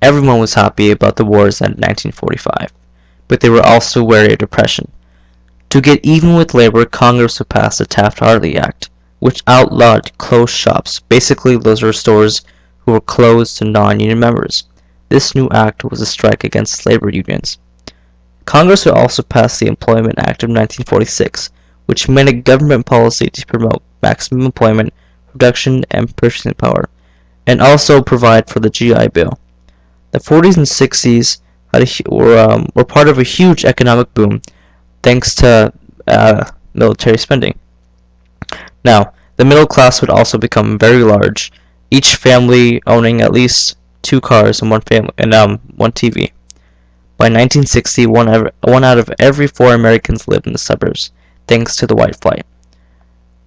Everyone was happy about the war's end in 1945, but they were also wary of depression. To get even with labor, Congress would pass the Taft-Hartley Act, which outlawed closed shops. Basically, those were stores who were closed to non-union members. This new act was a strike against labor unions. Congress would also pass the Employment Act of 1946, which made a government policy to promote maximum employment, production, and purchasing power, and also provide for the GI Bill. The 40s and 60s were part of a huge economic boom thanks to military spending. Now, the middle class would also become very large, each family owning at least 2 cars and one TV. By 1960, one out of every 4 Americans lived in the suburbs, thanks to the white flight.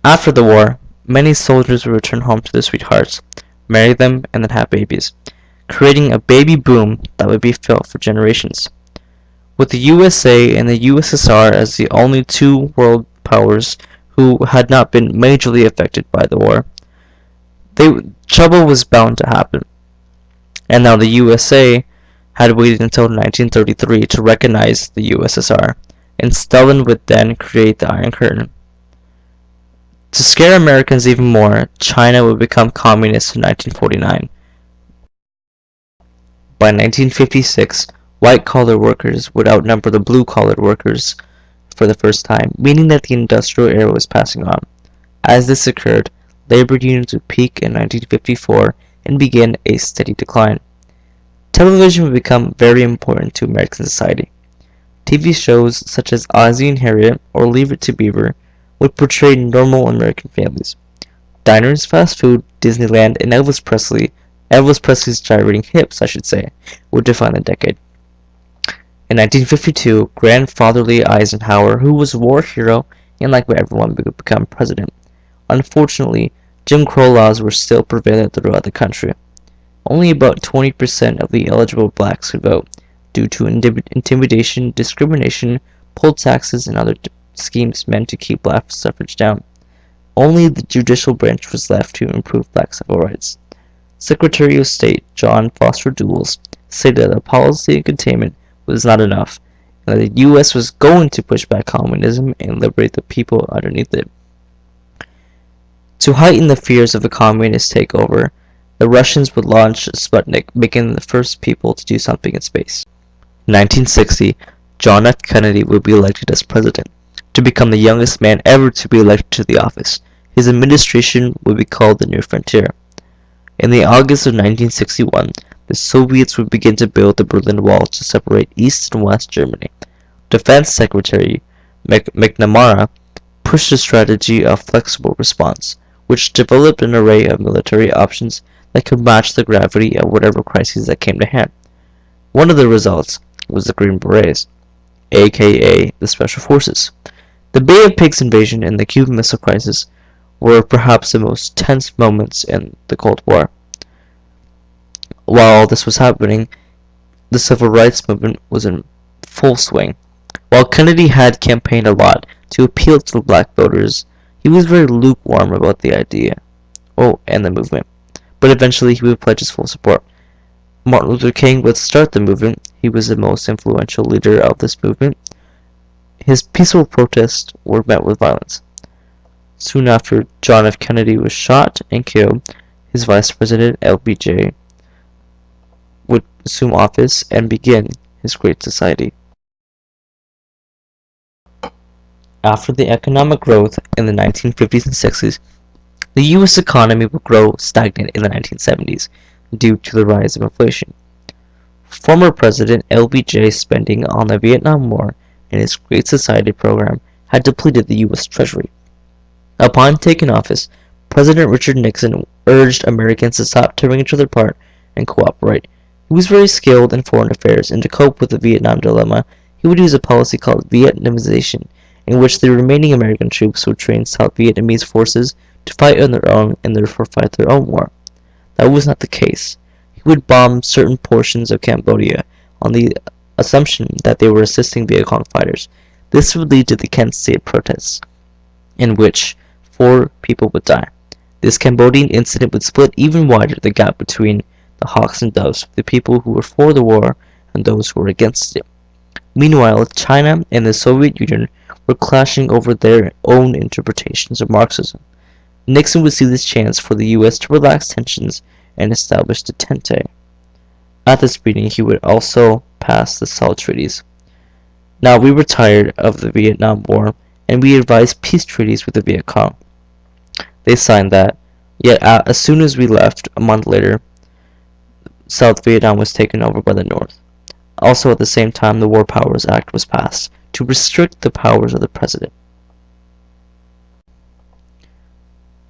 After the war, many soldiers would return home to their sweethearts, marry them, and then have babies, creating a baby boom that would be felt for generations. With the USA and the USSR as the only 2 world powers who had not been majorly affected by the war, trouble was bound to happen. And now the USA had waited until 1933 to recognize the USSR, and Stalin would then create the Iron Curtain. To scare Americans even more, China would become communist in 1949. By 1956, white-collar workers would outnumber the blue-collar workers for the first time, meaning that the industrial era was passing on. As this occurred, labor unions would peak in 1954 and begin a steady decline. Television would become very important to American society. TV shows such as Ozzie and Harriet or Leave It to Beaver would portray normal American families. Diners, fast food, Disneyland, and Elvis Presley's gyrating hips, would define the decade. In 1952, grandfatherly Eisenhower, who was a war hero and liked by everyone, would become president. Unfortunately, Jim Crow laws were still prevalent throughout the country. Only about 20% of the eligible blacks could vote, due to intimidation, discrimination, poll taxes, and other schemes meant to keep black suffrage down. Only the judicial branch was left to improve black civil rights. Secretary of State John Foster Dulles stated that a policy of containment was not enough, and that the U.S. was going to push back communism and liberate the people underneath it. To heighten the fears of a communist takeover, the Russians would launch Sputnik, making them the first people to do something in space. In 1960, John F. Kennedy would be elected as president, to become the youngest man ever to be elected to the office. His administration would be called the New Frontier. In the August of 1961, the Soviets would begin to build the Berlin Wall to separate East and West Germany. Defense Secretary McNamara pushed a strategy of flexible response, which developed an array of military options that could match the gravity of whatever crises that came to hand. One of the results was the Green Berets, aka the Special Forces. The Bay of Pigs invasion and the Cuban Missile Crisis were perhaps the most tense moments in the Cold War. While all this was happening, the civil rights movement was in full swing. While Kennedy had campaigned a lot to appeal to the black voters, he was very lukewarm about the idea, and the movement, but eventually he would pledge his full support. Martin Luther King would start the movement. He was the most influential leader of this movement. His peaceful protests were met with violence. Soon after, John F. Kennedy was shot and killed. His vice president, LBJ, would assume office and begin his Great Society. After the economic growth in the 1950s and 60s, the U.S. economy would grow stagnant in the 1970s due to the rise of inflation. Former President LBJ's spending on the Vietnam War and his Great Society program had depleted the U.S. Treasury. Upon taking office, President Richard Nixon urged Americans to stop tearing each other apart and cooperate. He was very skilled in foreign affairs, and to cope with the Vietnam dilemma, he would use a policy called Vietnamization, in which the remaining American troops would train South Vietnamese forces to fight on their own and therefore fight their own war. That was not the case. He would bomb certain portions of Cambodia on the assumption that they were assisting Viet Cong fighters. This would lead to the Kent State protests, in which 4 people would die. This Cambodian incident would split even wider the gap between the hawks and doves, the people who were for the war and those who were against it. Meanwhile, China and the Soviet Union were clashing over their own interpretations of Marxism. Nixon would see this chance for the US to relax tensions and establish the Tente. At this meeting, he would also pass the SALT treaties. Now, we were tired of the Vietnam War, and we advised peace treaties with the Viet Cong. They signed that, yet as soon as we left, a month later, South Vietnam was taken over by the North. Also at the same time, the War Powers Act was passed to restrict the powers of the president.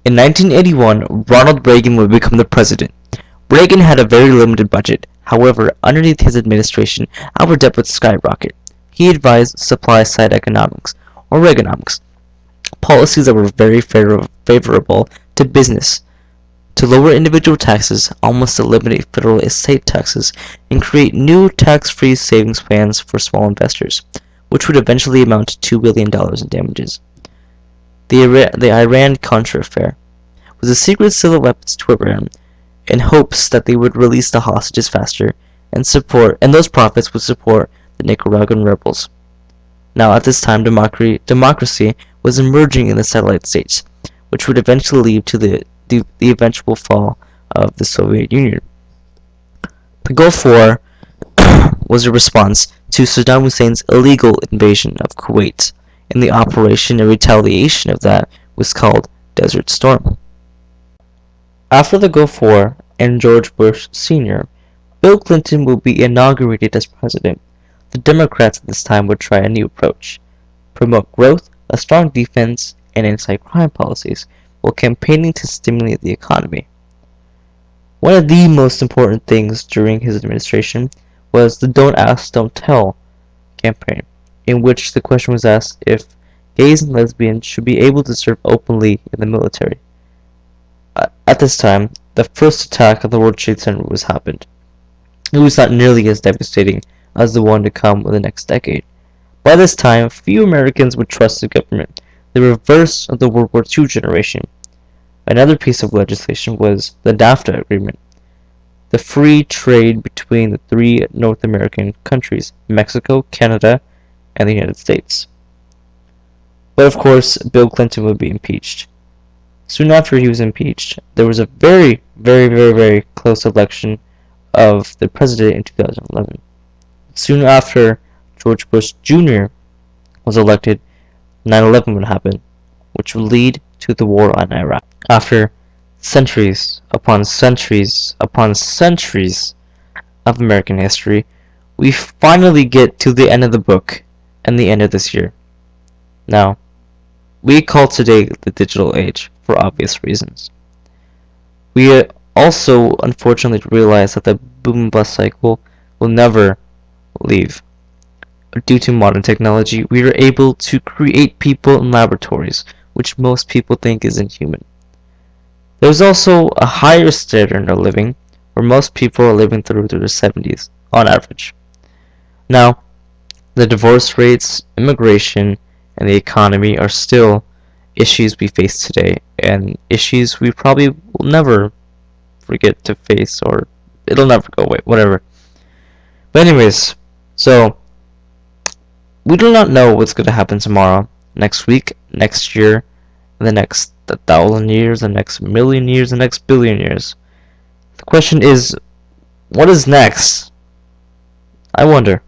In 1981, Ronald Reagan would become the president. Reagan had a very limited budget. However, underneath his administration, our debt would skyrocket. He advised supply-side economics, or Reaganomics, policies that were very favorable to business, to lower individual taxes, almost eliminate federal estate taxes, and create new tax-free savings plans for small investors, which would eventually amount to $2 billion in damages. The Iran-Contra affair was a secret sale of weapons to Iran in hopes that they would release the hostages faster and those profits would support the Nicaraguan rebels. Now at this time, democracy was emerging in the satellite states, which would eventually lead to the eventual fall of the Soviet Union. The Gulf War was a response to Saddam Hussein's illegal invasion of Kuwait, and the operation in retaliation of that was called Desert Storm. After the Gulf War and George Bush Sr., Bill Clinton will be inaugurated as president. The Democrats at this time would try a new approach: promote growth, a strong defense, and anti-crime policies, while campaigning to stimulate the economy. One of the most important things during his administration was the Don't Ask, Don't Tell campaign, in which the question was asked if gays and lesbians should be able to serve openly in the military. At this time, the first attack on the World Trade Center was happened. It was not nearly as devastating as the one to come in the next decade. By this time, few Americans would trust the government, the reverse of the World War II generation. Another piece of legislation was the NAFTA agreement, the free trade between the three North American countries, Mexico, Canada, and the United States. But of course, Bill Clinton would be impeached. Soon after he was impeached, there was a very close election of the president in 2011. Soon after George Bush Jr. was elected, 9/11 would happen, which would lead to the war on Iraq. After centuries upon centuries upon centuries of American history, we finally get to the end of the book and the end of this year. Now, we call today the digital age for obvious reasons. We also unfortunately realize that the boom and bust cycle will never leave. Due to modern technology, we are able to create people in laboratories, which most people think is inhuman. There's also a higher standard of living, where most people are living through their 70s, on average. Now, the divorce rates, immigration, and the economy are still issues we face today, and issues we probably will never forget to face, or it'll never go away, whatever. But anyways, so we do not know what's going to happen tomorrow, next week, next year, the next 1,000 years, the next million years, the next billion years. The question is, what is next? I wonder.